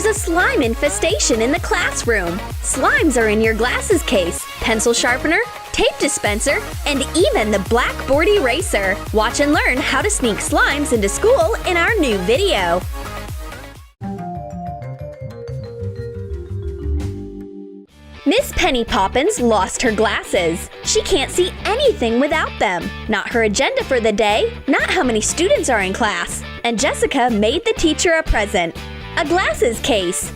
a slime infestation in the classroom. Slimes are in your glasses case, pencil sharpener, tape dispenser, and even the blackboard eraser. Watch and learn how to sneak slimes into school in our new video. Miss Penny Poppins lost her glasses. She can't see anything without them. Not her agenda for the day, not how many students are in class. And Jessica made the teacher a present, a glasses case.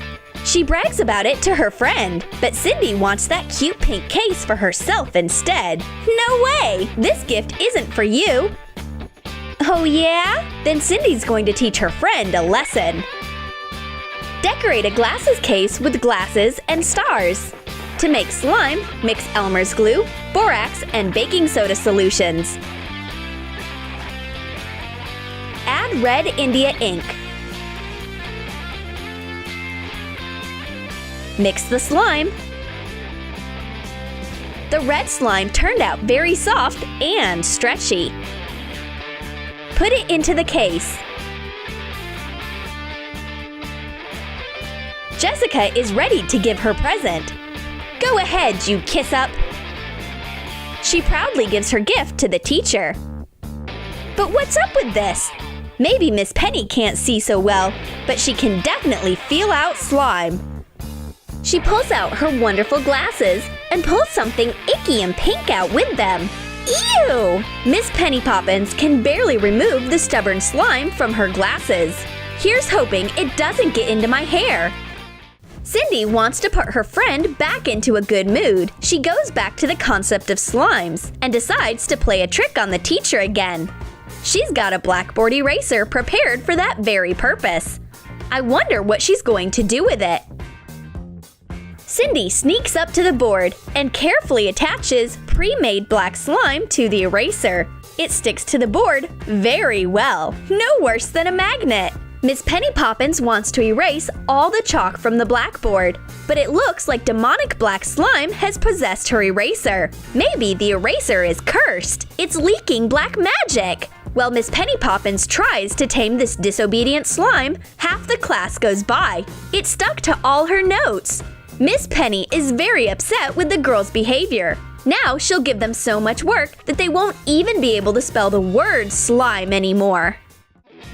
She brags about it to her friend, but Cindy wants that cute pink case for herself instead. No way! This gift isn't for you. Oh yeah? Then Cindy's going to teach her friend a lesson. Decorate a glasses case with glasses and stars. To make slime, mix Elmer's glue, borax, and baking soda solutions. Add red India ink. Mix the slime. The red slime turned out very soft and stretchy. Put it into the case. Jessica is ready to give her present. Go ahead, you kiss-up! She proudly gives her gift to the teacher. But what's up with this? Maybe Miss Penny can't see so well, but she can definitely feel out slime. She pulls out her wonderful glasses and pulls something icky and pink out with them. Ew! Miss Penny Poppins can barely remove the stubborn slime from her glasses. Here's hoping it doesn't get into my hair. Cindy wants to put her friend back into a good mood. She goes back to the concept of slimes and decides to play a trick on the teacher again. She's got a blackboard eraser prepared for that very purpose. I wonder what she's going to do with it. Cindy sneaks up to the board and carefully attaches pre-made black slime to the eraser. It sticks to the board very well, no worse than a magnet. Miss Penny Poppins wants to erase all the chalk from the blackboard, but it looks like demonic black slime has possessed her eraser. Maybe the eraser is cursed. It's leaking black magic. While Miss Penny Poppins tries to tame this disobedient slime, half the class goes by. It's stuck to all her notes. Miss Penny is very upset with the girls' behavior. Now she'll give them so much work that they won't even be able to spell the word slime anymore.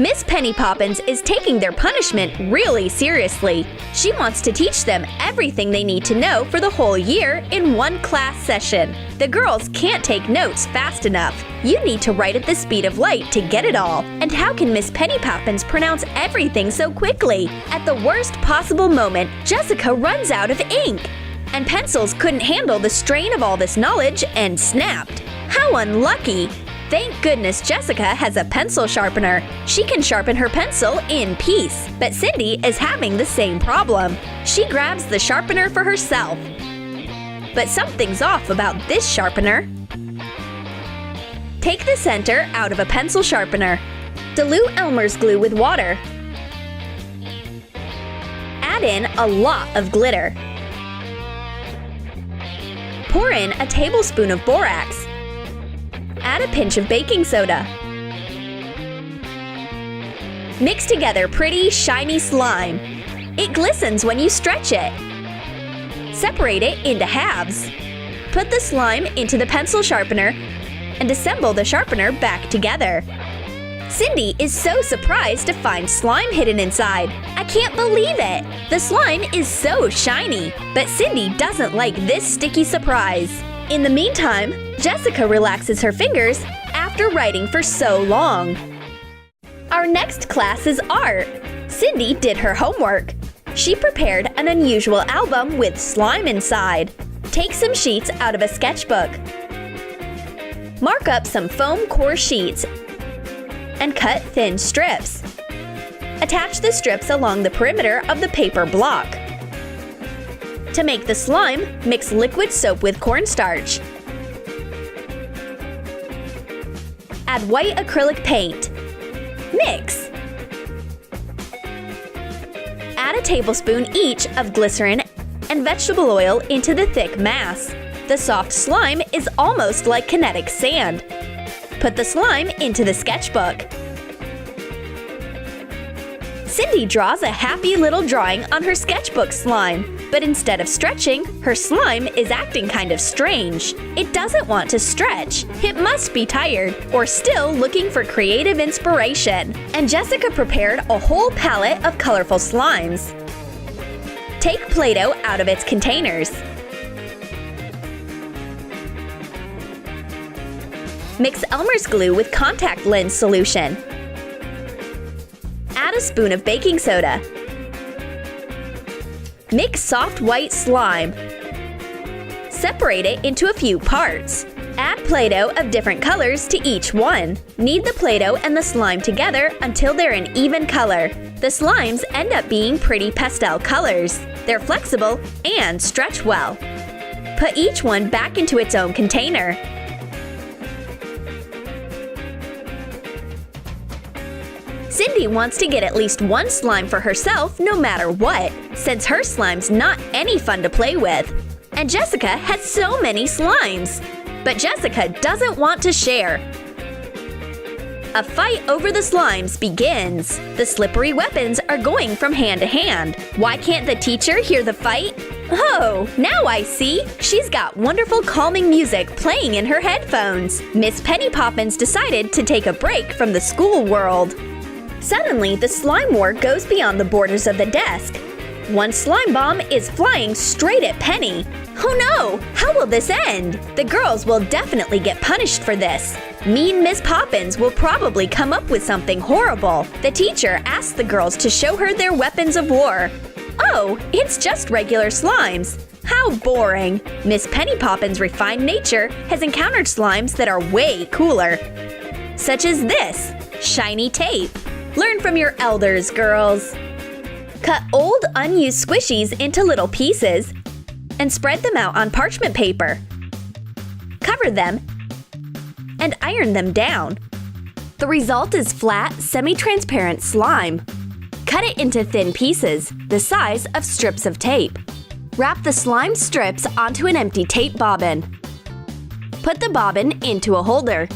Miss Penny Poppins is taking their punishment really seriously. She wants to teach them everything they need to know for the whole year in one class session. The girls can't take notes fast enough. You need to write at the speed of light to get it all. And how can Miss Penny Poppins pronounce everything so quickly? At the worst possible moment, Jessica runs out of ink. And pencils couldn't handle the strain of all this knowledge and snapped. How unlucky! Thank goodness Jessica has a pencil sharpener. She can sharpen her pencil in peace. But Cindy is having the same problem. She grabs the sharpener for herself. But something's off about this sharpener. Take the center out of a pencil sharpener. Dilute Elmer's glue with water. Add in a lot of glitter. Pour in a tablespoon of borax. Add a pinch of baking soda. Mix together pretty, shiny slime. It glistens when you stretch it. Separate it into halves. Put the slime into the pencil sharpener and assemble the sharpener back together. Cindy is so surprised to find slime hidden inside. I can't believe it! The slime is so shiny, but Cindy doesn't like this sticky surprise. In the meantime, Jessica relaxes her fingers after writing for so long. Our next class is art. Cindy did her homework. She prepared an unusual album with slime inside. Take some sheets out of a sketchbook. Mark up some foam core sheets and cut thin strips. Attach the strips along the perimeter of the paper block. To make the slime, mix liquid soap with cornstarch. Add white acrylic paint. Mix. Add a tablespoon each of glycerin and vegetable oil into the thick mass. The soft slime is almost like kinetic sand. Put the slime into the sketchbook. Cindy draws a happy little drawing on her sketchbook slime, but instead of stretching, her slime is acting kind of strange. It doesn't want to stretch. It must be tired or still looking for creative inspiration. And Jessica prepared a whole palette of colorful slimes. Take Play-Doh out of its containers. Mix Elmer's glue with contact lens solution. Add a spoon of baking soda. Mix soft white slime. Separate it into a few parts. Add Play-Doh of different colors to each one. Knead the Play-Doh and the slime together until they're an even color. The slimes end up being pretty pastel colors. They're flexible and stretch well. Put each one back into its own container. Cindy wants to get at least one slime for herself no matter what, since her slime's not any fun to play with. And Jessica has so many slimes. But Jessica doesn't want to share. A fight over the slimes begins. The slippery weapons are going from hand to hand. Why can't the teacher hear the fight? Oh, now I see. She's got wonderful calming music playing in her headphones. Miss Penny Poppins decided to take a break from the school world. Suddenly, the slime war goes beyond the borders of the desk. One slime bomb is flying straight at Penny. Oh no! How will this end? The girls will definitely get punished for this. Mean Miss Poppins will probably come up with something horrible. The teacher asks the girls to show her their weapons of war. Oh, it's just regular slimes. How boring! Miss Penny Poppins' refined nature has encountered slimes that are way cooler. Such as this, shiny tape. Learn from your elders, girls. Cut old, unused squishies into little pieces and spread them out on parchment paper. Cover them and iron them down. The result is flat, semi-transparent slime. Cut it into thin pieces, the size of strips of tape. Wrap the slime strips onto an empty tape bobbin. Put the bobbin into a holder.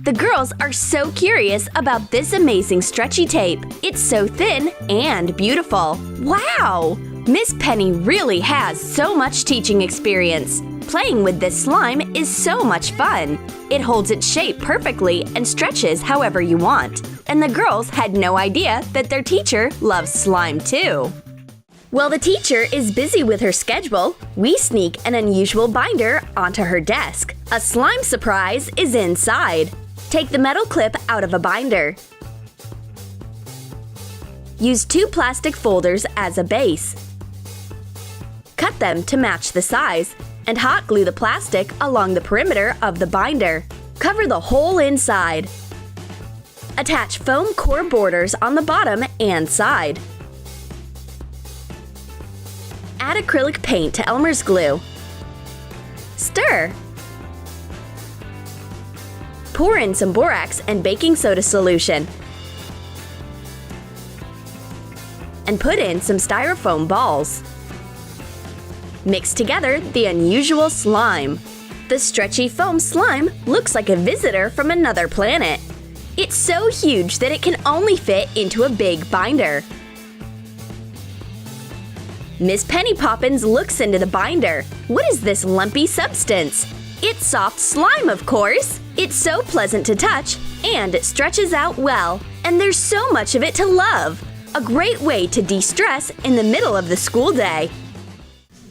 The girls are so curious about this amazing stretchy tape. It's so thin and beautiful. Wow! Miss Penny really has so much teaching experience. Playing with this slime is so much fun. It holds its shape perfectly and stretches however you want. And the girls had no idea that their teacher loves slime too. While the teacher is busy with her schedule, we sneak an unusual binder onto her desk. A slime surprise is inside. Take the metal clip out of a binder. Use 2 plastic folders as a base. Cut them to match the size and hot glue the plastic along the perimeter of the binder. Cover the whole inside. Attach foam core borders on the bottom and side. Add acrylic paint to Elmer's glue. Stir. Pour in some borax and baking soda solution. And put in some styrofoam balls. Mix together the unusual slime. The stretchy foam slime looks like a visitor from another planet. It's so huge that it can only fit into a big binder. Miss Penny Poppins looks into the binder. What is this lumpy substance? It's soft slime, of course! It's so pleasant to touch, and it stretches out well. And there's so much of it to love! A great way to de-stress in the middle of the school day.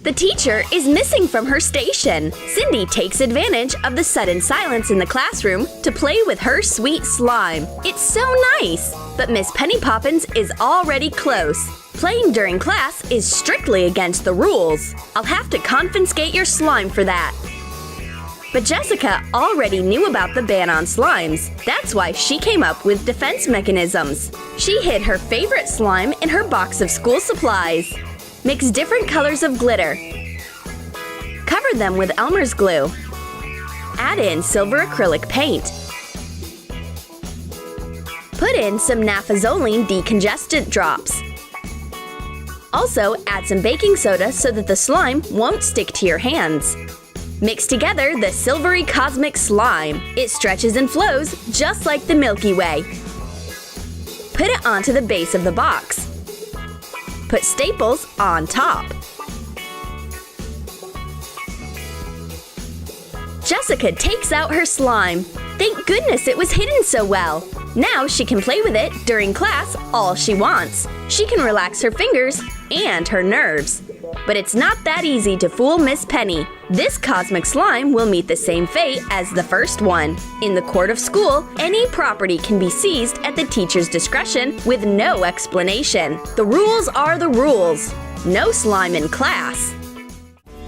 The teacher is missing from her station. Cindy takes advantage of the sudden silence in the classroom to play with her sweet slime. It's so nice! But Miss Penny Poppins is already close. Playing during class is strictly against the rules. I'll have to confiscate your slime for that. But Jessica already knew about the ban on slimes. That's why she came up with defense mechanisms. She hid her favorite slime in her box of school supplies. Mix different colors of glitter. Cover them with Elmer's glue. Add in silver acrylic paint. Put in some naphthalene decongestant drops. Also, add some baking soda so that the slime won't stick to your hands. Mix together the silvery cosmic slime. It stretches and flows just like the Milky Way. Put it onto the base of the box. Put staples on top. Jessica takes out her slime. Thank goodness it was hidden so well. Now she can play with it during class all she wants. She can relax her fingers and her nerves. But it's not that easy to fool Miss Penny. This cosmic slime will meet the same fate as the first one. In the court of school, any property can be seized at the teacher's discretion with no explanation. The rules are the rules. No slime in class.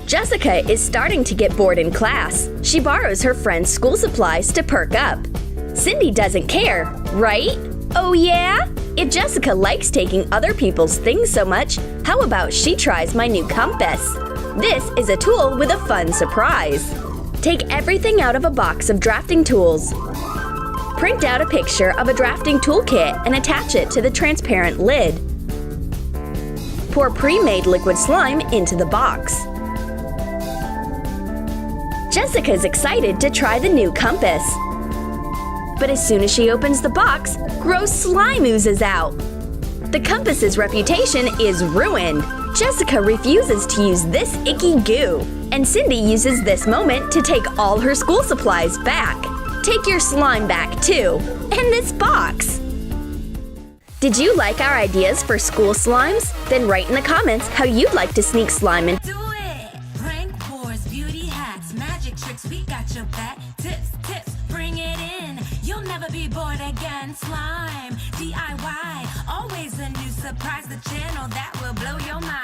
Jessica is starting to get bored in class. She borrows her friend's school supplies to perk up. Cindy doesn't care, right? Oh yeah? If Jessica likes taking other people's things so much, how about she tries my new compass? This is a tool with a fun surprise. Take everything out of a box of drafting tools. Print out a picture of a drafting toolkit and attach it to the transparent lid. Pour pre-made liquid slime into the box. Jessica's excited to try the new compass. But as soon as she opens the box, gross slime oozes out. The compass's reputation is ruined. Jessica refuses to use this icky goo. And Cindy uses this moment to take all her school supplies back. Take your slime back too. And this box. Did you like our ideas for school slimes? Then write in the comments how you'd like to sneak slime in. Do it! Prank wars, beauty hacks, magic tricks, we got your back. Tips, bring it in. You'll never be bored again. Slime, DIY, always a new surprise. The channel that will blow your mind.